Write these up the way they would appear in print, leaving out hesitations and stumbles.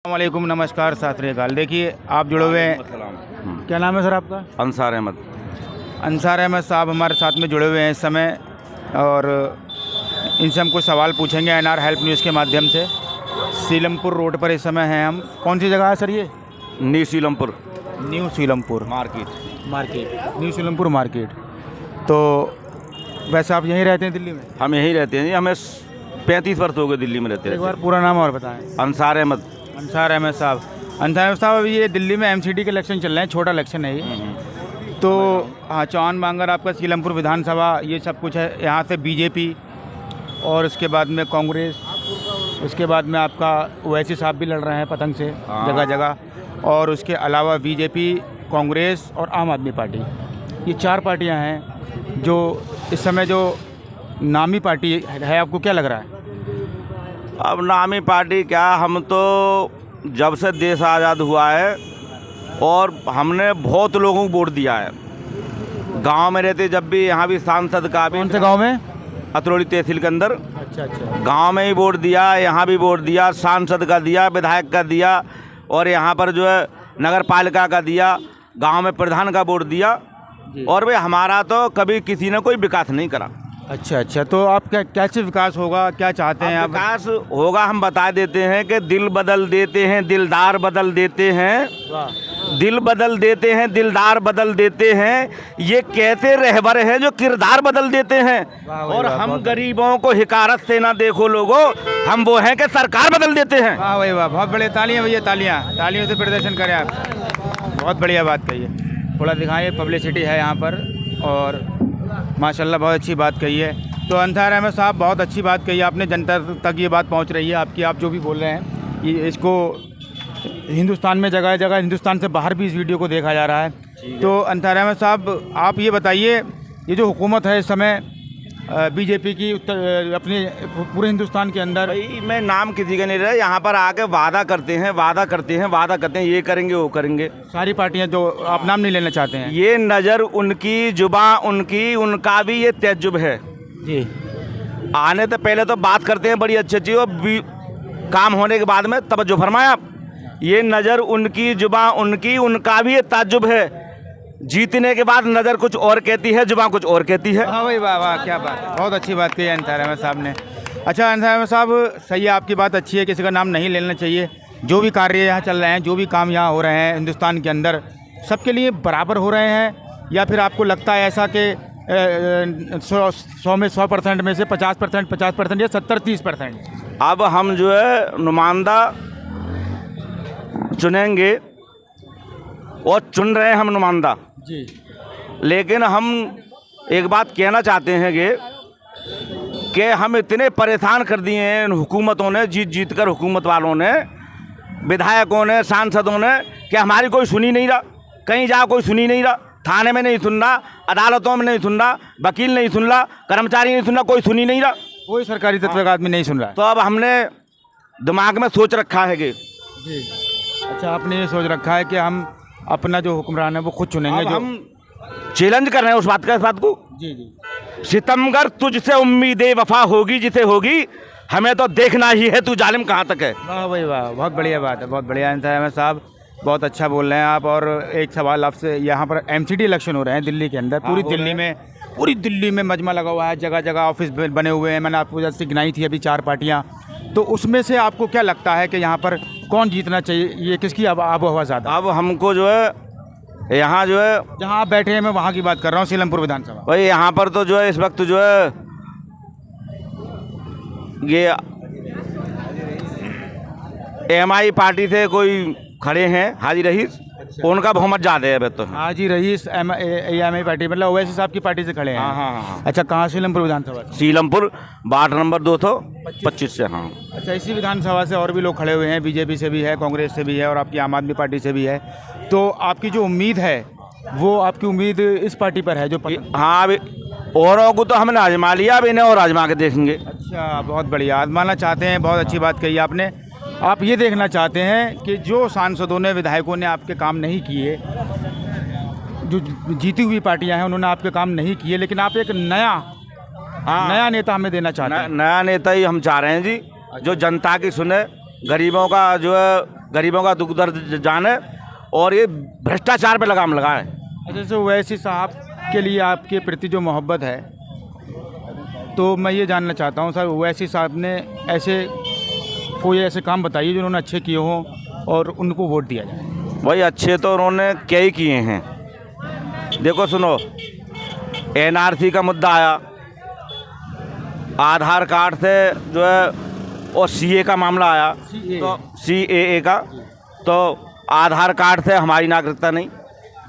वालेकुम, नमस्कार, सत श्री अकाल। देखिए आप जुड़े हुए हैं, क्या नाम है सर आपका? अंसार अहमद। अंसार अहमद साहब हमारे साथ में जुड़े हुए हैं इस समय, और इनसे हम कुछ सवाल पूछेंगे एनआर हेल्प न्यूज़ के माध्यम से। सीलमपुर रोड पर इस समय हैं हम। कौन सी जगह है सर ये? New Seelampur new Seelampur market. New Seelampur market. तो वैसे आप यहीं रहते हैं दिल्ली में? हम यहीं रहते हैं जी, हमें 35 वर्ष हो गए दिल्ली में रहते एक हैं। बार पूरा नाम और बताएं। अंसार अहमद। अंसार अहमद साहब। अंसार अहमद साहब, अभी ये दिल्ली में एमसीडी के इलेक्शन चल रहे हैं, छोटा इलेक्शन है ये। तो हाँ, चौहान बांगर आपका सीलमपुर विधानसभा, ये सब कुछ है। यहाँ से बीजेपी और उसके बाद में कांग्रेस, उसके बाद में आपका ओवैसी साहब भी लड़ रहे हैं पतंग से जगह जगह, और उसके अलावा बीजेपी, कांग्रेस और आम आदमी पार्टी, ये 4 पार्टियाँ हैं जो इस समय जो नामी पार्टी है। आपको क्या लग रहा है? अब नामी पार्टी क्या, हम तो जब से देश आज़ाद हुआ है और हमने बहुत लोगों को वोट दिया है। गांव में रहते जब भी, यहाँ भी सांसद का भी। कौन से गांव में? अतरौली तहसील के अंदर। अच्छा। गांव में ही वोट दिया, यहाँ भी वोट दिया, सांसद का दिया, विधायक का दिया, और यहाँ पर जो है नगर पालिका का दिया, गांव में प्रधान का वोट दिया। और वे हमारा तो कभी किसी ने कोई विकास नहीं करा। अच्छा। तो आप कैसे विकास होगा, क्या चाहते हैं आप? विकास होगा, हम बता देते हैं कि दिल बदल देते हैं, दिलदार बदल देते हैं। दिल बदल देते हैं, दिलदार बदल देते हैं। ये कैसे रहबर हैं जो किरदार बदल देते हैं। और हम गरीबों को हिकारत से ना देखो लोगों, हम वो हैं कि सरकार बदल देते हैं। वाह भाई वाह, बहुत बढ़िया। तालियां भैया, तालियों से प्रदर्शन करें आप। बहुत बढ़िया बात कही है। थोड़ा दिखाइए, पब्लिसिटी है यहाँ पर, और माशाल्लाह बहुत अच्छी बात कही है। तो अंसार अहमद साहब, बहुत अच्छी बात कही आपने। जनता तक ये बात पहुँच रही है आपकी, आप जो भी बोल रहे हैं, ये इसको हिंदुस्तान में जगह जगह, हिंदुस्तान से बाहर भी इस वीडियो को देखा जा रहा है। तो अंसार अहमद साहब, आप ये बताइए, ये जो हुकूमत है इस समय बीजेपी की अपने पूरे हिंदुस्तान के अंदर, भाई मैं नाम किसी का नहीं रहा, यहाँ पर आके वादा करते हैं, ये करेंगे वो करेंगे। सारी पार्टियां, जो आप नाम नहीं लेना चाहते हैं, ये नज़र उनकी, जुबान उनकी, उनका भी ये तजुब है जी। आने तो पहले तो बात करते हैं बड़ी अच्छी, और काम होने के बाद में तवज्जो फरमाया। ये नज़र उनकी, जुबान उनकी, उनका भी ये ताज्जुब है। जीतने के बाद नज़र कुछ और कहती है, जुबान कुछ और कहती है। हाँ भाई, वाह, क्या बात, बहुत अच्छी बात कही अंसार अहमद साहब ने। अच्छा अंसार अहमद साहब, सही है, आपकी बात अच्छी है, किसी का नाम नहीं लेना चाहिए। जो भी कार्य यहाँ चल रहे हैं, जो भी काम यहाँ हो रहे हैं हिंदुस्तान के अंदर, सबके लिए बराबर हो रहे हैं, या फिर आपको लगता है ऐसा कि 100 में 100% में से 50% या 70-30%? अब हम जो है नुमाइंदा चुनेंगे, और चुन रहे हैं हम नुमाइंदा जी। लेकिन हम एक बात कहना चाहते हैं कि हम इतने परेशान कर दिए हैं इन हुकूमतों ने, जीत कर हुकूमत वालों ने, विधायकों ने, सांसदों ने, कि हमारी कोई सुनी नहीं रहा। कहीं जा कोई सुनी नहीं रहा, थाने में नहीं सुन रहा, अदालतों में नहीं सुन रहा, वकील नहीं सुन रहा, कर्मचारी नहीं सुन रहा, कोई सुनी नहीं रहा, कोई सरकारी तत्वगात में नहीं सुन रहा। तो अब हमने दिमाग में सोच रखा है कि जी। अच्छा, आपने ये सोच रखा है कि हम अपना जो हुक्मरान है वो खुद चुनेंगे। जो हम चैलेंज कर रहे हैं उस बात को। जी। सितमगर तुझसे उम्मीदें वफा होगी जिसे होगी, हमें तो देखना ही है तू जालिम कहाँ तक है। वाह भाई वाह, बहुत बढ़िया बात है, बहुत बढ़िया अंसार अहमद साहब, बहुत अच्छा बोल रहे हैं आप। और एक सवाल आपसे, यहाँ पर एमसीडी इलेक्शन हो रहे हैं दिल्ली के अंदर, पूरी दिल्ली में मजमा लगा हुआ है, जगह जगह ऑफिस बने हुए हैं। मैंने आपको जैसे गिनाई थी अभी 4 पार्टियाँ। तो उसमें से आपको क्या लगता है कि यहाँ पर कौन जीतना चाहिए, ये किसकी आबो हवा ज़्यादा? अब हमको जो है यहाँ जो है, जहाँ आप बैठे हैं, मैं वहाँ की बात कर रहा हूँ, सीलमपुर विधानसभा। भाई यहाँ पर तो जो है इस वक्त जो है ये एमआई पार्टी से कोई खड़े हैं, हाजी रईस, उनका बहुमत ज़्यादा है। तो हाजी रईस एमआई पार्टी, मतलब ओवैसी साहब की पार्टी से खड़े हैं। हाँ। अच्छा, कहाँ? सीलमपुर विधानसभा से? सीलमपुर वार्ड नंबर 225 से। हाँ। अच्छा, इसी विधानसभा से और भी लोग खड़े हुए हैं, बीजेपी से भी है, कांग्रेस से भी है, और आपकी आम आदमी पार्टी से भी है। तो आपकी जो उम्मीद है, वो आपकी उम्मीद इस पार्टी पर है जो हाँ, अभी औरों को तो हमने आजमा लिया, अब इन्हें और आजमा के देखेंगे। अच्छा, बहुत बढ़िया, आजमाना चाहते हैं, बहुत अच्छी बात कही आपने। आप ये देखना चाहते हैं कि जो सांसदों ने, विधायकों ने आपके काम नहीं किए, जो जीती हुई पार्टियां हैं उन्होंने आपके काम नहीं किए, लेकिन आप एक नया नेता हमें देना चाहते हैं। नया नेता ही हम चाह रहे हैं जी, जो जनता की सुने, गरीबों का जो है गरीबों का दुख दर्द जाने और ये भ्रष्टाचार पे लगाम लगाए। जैसे ओवैसी साहब के लिए आपके प्रति जो मोहब्बत है, तो मैं ये जानना चाहता हूँ सर, ओवैसी साहब ने कोई ऐसे काम बताइए जो उन्होंने अच्छे किए हों और उनको वोट दिया जाए। भाई अच्छे तो उन्होंने क्या ही किए हैं। देखो सुनो, NRC का मुद्दा आया, आधार कार्ड से जो है, और CA का मामला आया, तो CAA का, तो आधार कार्ड से हमारी नागरिकता नहीं,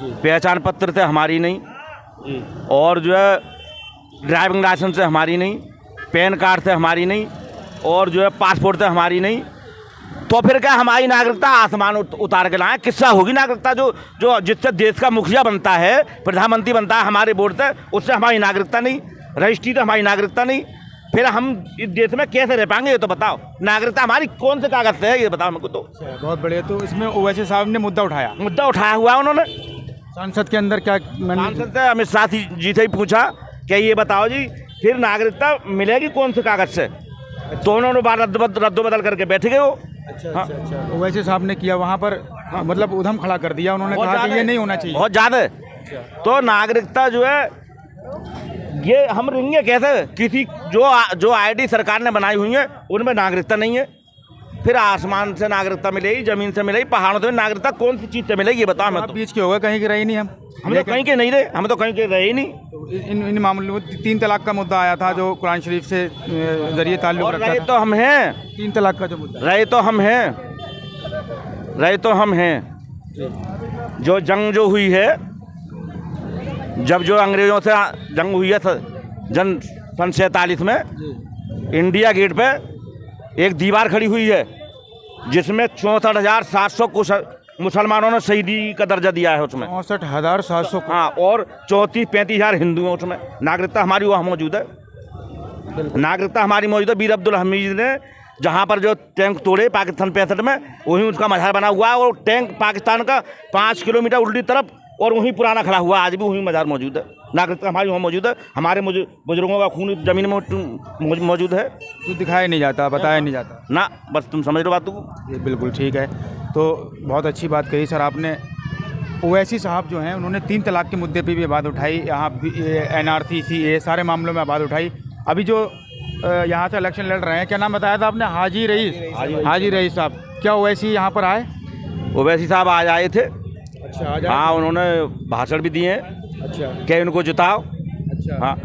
पहचान पत्र से हमारी नहीं, और जो है ड्राइविंग लाइसेंस से हमारी नहीं, पैन कार्ड से हमारी नहीं, और जो है पासपोर्ट से हमारी नहीं, तो फिर क्या हमारी नागरिकता आसमान उतार के लाए? किससे होगी नागरिकता? जो जिससे देश का मुखिया बनता है, प्रधानमंत्री बनता है हमारे वोट से, उससे हमारी नागरिकता नहीं, रजिस्ट्री तो हमारी नागरिकता नहीं, फिर हम इस देश में कैसे रह पाएंगे? ये तो बताओ, नागरिकता हमारी कौन से कागज से है, ये बताओ हमको। तो बहुत बढ़िया। तो इसमें ओवैसी साहब ने मुद्दा उठाया हुआ उन्होंने संसद के अंदर। क्या सांसद से अमित शाह जी से ही पूछा कि ये बताओ जी, फिर नागरिकता मिलेगी कौन से कागज से? तो उन्होंने बार रद्दोबदल करके बैठ गए वो। अच्छा। ओवैसी साहब ने किया वहाँ पर, मतलब उधम खड़ा कर दिया, उन्होंने कहा कि ये नहीं होना चाहिए, बहुत ज़्यादा। तो नागरिकता जो है, ये हम रहेंगे कैसे? किसी जो ID सरकार ने बनाई हुई है उनमें नागरिकता नहीं है, फिर आसमान से नागरिकता मिलेगी, जमीन से मिलेगी, पहाड़ों से नागरिकता कौन सी चीज़ से मिलेगी? ये बताओ। हमें तो बीच के होगा, कहीं के रहे नहीं हम तो कहीं के नहीं रहे, हम तो कहीं के रहे ही नहीं। तो इन मामलों में 3 तलाक का मुद्दा आया था, जो कुरान शरीफ से जरिए ताल्लुक रखता था। तो हम हैं 3 तलाक का जो मुद्दा रहे तो हम हैं जो जंग जो हुई है, जब जो अंग्रेज़ों से जंग हुई है सन 47 में, इंडिया गेट पे एक दीवार खड़ी हुई है जिसमें 64,700 कुछ मुसलमानों ने शहीदी का दर्जा दिया है उसमें। 64,700। हाँ, और 34-35 हज़ार हिंदू हैं उसमें। नागरिकता हमारी वहाँ मौजूद है, नागरिकता हमारी मौजूद है। वीर अब्दुल हमीद ने जहाँ पर जो टैंक तोड़े पाकिस्तान 65 में, वहीं उसका मज़ार बना हुआ है, और टैंक पाकिस्तान का 5 किलोमीटर उल्टी तरफ, और वहीं पुराना खड़ा हुआ, आज भी वहीं मज़ार मौजूद है। नागरिकता हमारी वहाँ मौजूद है, हमारे बुजुर्गों का खून ज़मीन में मौजूद है। तो दिखाया नहीं जाता, बताया नहीं जाता ना, बस तुम समझ लो बात को। ये बिल्कुल ठीक है। तो बहुत अच्छी बात कही सर आपने। ओवैसी साहब जो हैं, उन्होंने 3 तलाक के मुद्दे पे भी बात उठाई, यहाँ NRC CAA सारे मामलों में बात उठाई। अभी जो यहाँ से इलेक्शन लड़ रहे हैं, क्या नाम बताया था आपने? हाजी रईस साहब। क्या ओवैसी यहाँ पर आए? ओवैसी साहब आज आए थे। अच्छा, आज आए? हाँ, उन्होंने भाषण भी दिए। अच्छा, क्या इनको जिताओ। अच्छा, हाँ,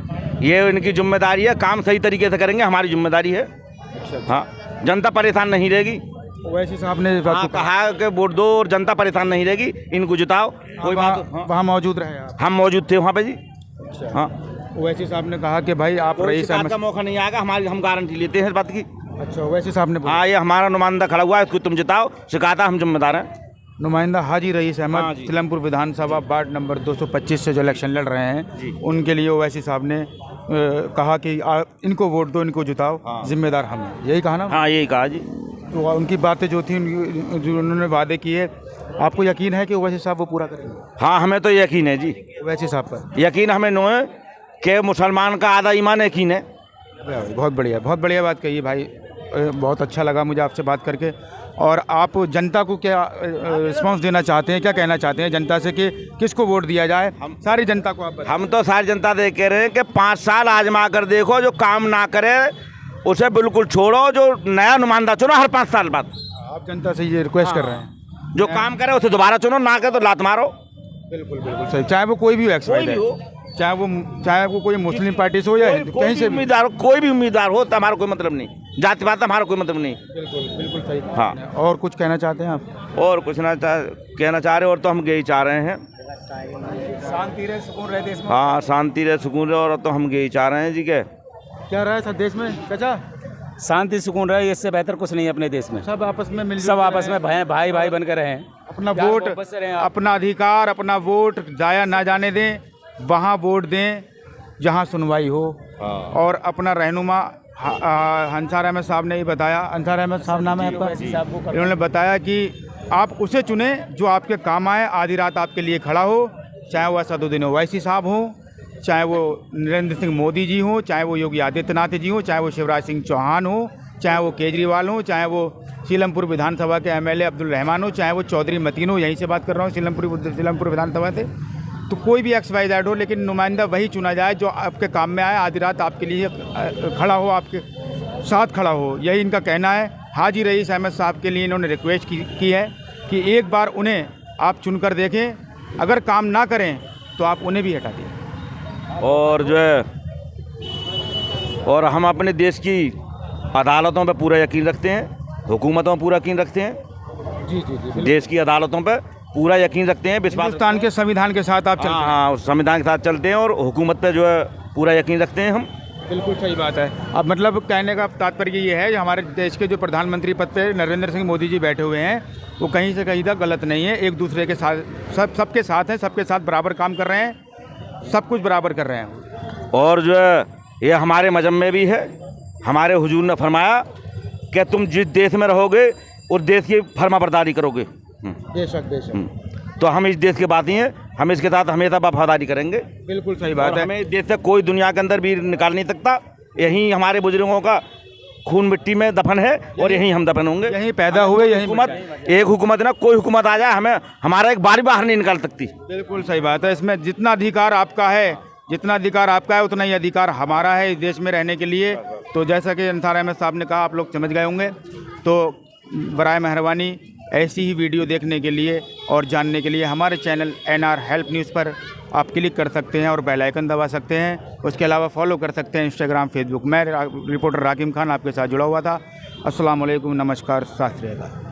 ये इनकी जिम्मेदारी है, काम सही तरीके से करेंगे, हमारी जिम्मेदारी है। अच्छा, हाँ, जनता परेशान नहीं रहेगी। ओवैसी साहब ने कहा कि वोट दो और जनता परेशान नहीं रहेगी, इनको जिताओ। कोई बात, वहाँ मौजूद रहे आप? हम मौजूद थे वहाँ पे जी। अच्छा। हाँ, ओवैसी साहब ने कहा कि भाई आप रईस का मौका नहीं आएगा, हम गारंटी लेते हैं इस बात की। अच्छा, ओवैसी साहब ने हाँ, ये हमारा नुमाइंदा खड़ा हुआ है, इसको तुम जिताओ, शिकायत हम जिम्मेदार हैं। नुमाइंदा हाजी रईस अहमद सिलमपुर विधानसभा वार्ड नंबर 225 से जो इलेक्शन लड़ रहे हैं, उनके लिए ओवैसी साहब ने कहा कि इनको वोट दो, इनको जिताओ, जिम्मेदार हम हैं, यही कहा ना? हाँ, यही कहा जी। तो उनकी बातें जो थी, जो उन्होंने वादे किए, आपको यकीन है कि ओवैसी साहब वो पूरा करेंगे? हाँ, हमें तो यकीन है जी, ओवैसी साहब पर यकीन हमें नो है कि मुसलमान का आधा ईमान यकीन है। बहुत बढ़िया बात कही भाई, बहुत अच्छा लगा मुझे आपसे बात करके। और आप जनता को क्या रिस्पांस देना चाहते हैं, क्या कहना चाहते हैं जनता से कि किसको वोट दिया जाए? सारी जनता को आप हम तो सारी जनता से कह रहे हैं कि 5 साल आजमा कर देखो, जो काम ना करे उसे बिल्कुल छोड़ो, जो नया नुमाइंदा चुनो हर 5 साल बाद। आप जनता से ये रिक्वेस्ट कर रहे हैं, जो काम करे उसे दोबारा चुनो, ना करे तो लात मारो। बिल्कुल सही, चाहे वो कोई भी हो, चाहे वो कोई मुस्लिम पार्टी से हो या कहीं से उम्मीदवार हो, कोई भी उम्मीदवार हो, तो हमारा कोई मतलब नहीं, जाति पात हमारा कोई मतलब नहीं। बिल्कुल सही। हाँ, और कुछ कहना चाहते हैं आप? और कुछ ना कहना चाह रहे, और तो हम यही चाह रहे हैं, शांति रहे, सुकून रहे देश में। हाँ, शांति रहे, सुकून रहे, और तो हम यही चाह रहे हैं जी। क्या रहा है सर देश में चाचा? शांति सुकून रहे, इससे बेहतर कुछ नहीं है अपने देश में। सब आपस में मिल, सब आपस में भाई बनकर रहें, अपना वोट, अपना अधिकार, अपना वोट जाया ना जाने दें, वहाँ वोट दें जहाँ सुनवाई हो। और अपना रहनुमा अंसार अहमद साहब ने ही बताया, अंसार अहमद साहब नाम है आपका, इन्होंने बताया कि आप उसे चुने जो आपके काम आए, आधी रात आपके लिए खड़ा हो, चाहे वो असदुद्दीन ओवैसी साहब हो, चाहे वो नरेंद्र सिंह मोदी जी हो, चाहे वो योगी आदित्यनाथ जी हो, चाहे वो शिवराज सिंह चौहान हो, चाहे वो केजरीवाल हो, चाहे वो सीलमपुर विधानसभा के एमएलए अब्दुल रहमान हो, चाहे वो चौधरी मतीन हो, यहीं से बात कर रहा हूँ सीलमपुर विधानसभा से। तो कोई भी XYZ हो, लेकिन नुमाइंदा वही चुना जाए जो आपके काम में आए, आधी रात आपके लिए खड़ा हो, आपके साथ खड़ा हो, यही इनका कहना है। हाजी रईस अहमद साहब के लिए इन्होंने रिक्वेस्ट की है कि एक बार उन्हें आप चुनकर देखें, अगर काम ना करें तो आप उन्हें भी हटा दें। और जो है, और हम अपने देश की अदालतों पर पूरा यकीन रखते हैं, हुकूमतों पर पूरा यकीन रखते हैं। जी। देश की अदालतों पर पूरा यकीन रखते हैं, विश्वास। हिंदुस्तान के संविधान के साथ आप चलते हैं। हाँ, उस संविधान के साथ चलते हैं और हुकूमत पे जो है पूरा यकीन रखते हैं हम। बिल्कुल सही बात है। अब मतलब कहने का तात्पर्य ये है कि हमारे देश के जो प्रधानमंत्री पद पे नरेंद्र सिंह मोदी जी बैठे हुए हैं, वो कहीं से कहीं तक गलत नहीं है। एक दूसरे के साथ सबके साथ हैं, सबके साथ बराबर काम कर रहे हैं, सब कुछ बराबर कर रहे हैं। और जो है ये हमारे मजहब में भी है। हमारे हुजूर ने फरमाया कि तुम जिस देश में रहोगे उस देश की फरमाबरदारी करोगे। बेशक। तो हम इस देश के बाती हैं, हम इसके साथ हमेशा वफादारी करेंगे। बिल्कुल सही बात है। हमें इस देश से कोई दुनिया के अंदर भी निकाल नहीं सकता। यहीं हमारे बुजुर्गों का खून मिट्टी में दफन है और यहीं हम दफन होंगे। यहीं पैदा हुए, यहीं हुकूमत, एक हुकूमत ना, कोई हुकूमत आ जाए, हमें हमारा एक बार बाहर नहीं निकाल सकती। बिल्कुल सही बात है। इसमें जितना अधिकार आपका है उतना ही अधिकार हमारा है इस देश में रहने के लिए। तो जैसा कि अंसार अहमद साहब ने कहा, आप लोग समझ गए होंगे। तो बराए मेहरबानी ऐसी ही वीडियो देखने के लिए और जानने के लिए हमारे चैनल NR हेल्प न्यूज़ पर आप क्लिक कर सकते हैं और बेल आइकन दबा सकते हैं। उसके अलावा फॉलो कर सकते हैं इंस्टाग्राम, फेसबुक। मैं रिपोर्टर राकिम खान आपके साथ जुड़ा हुआ था। अस्सलाम वालेकुम, नमस्कार, साथ रहेगा।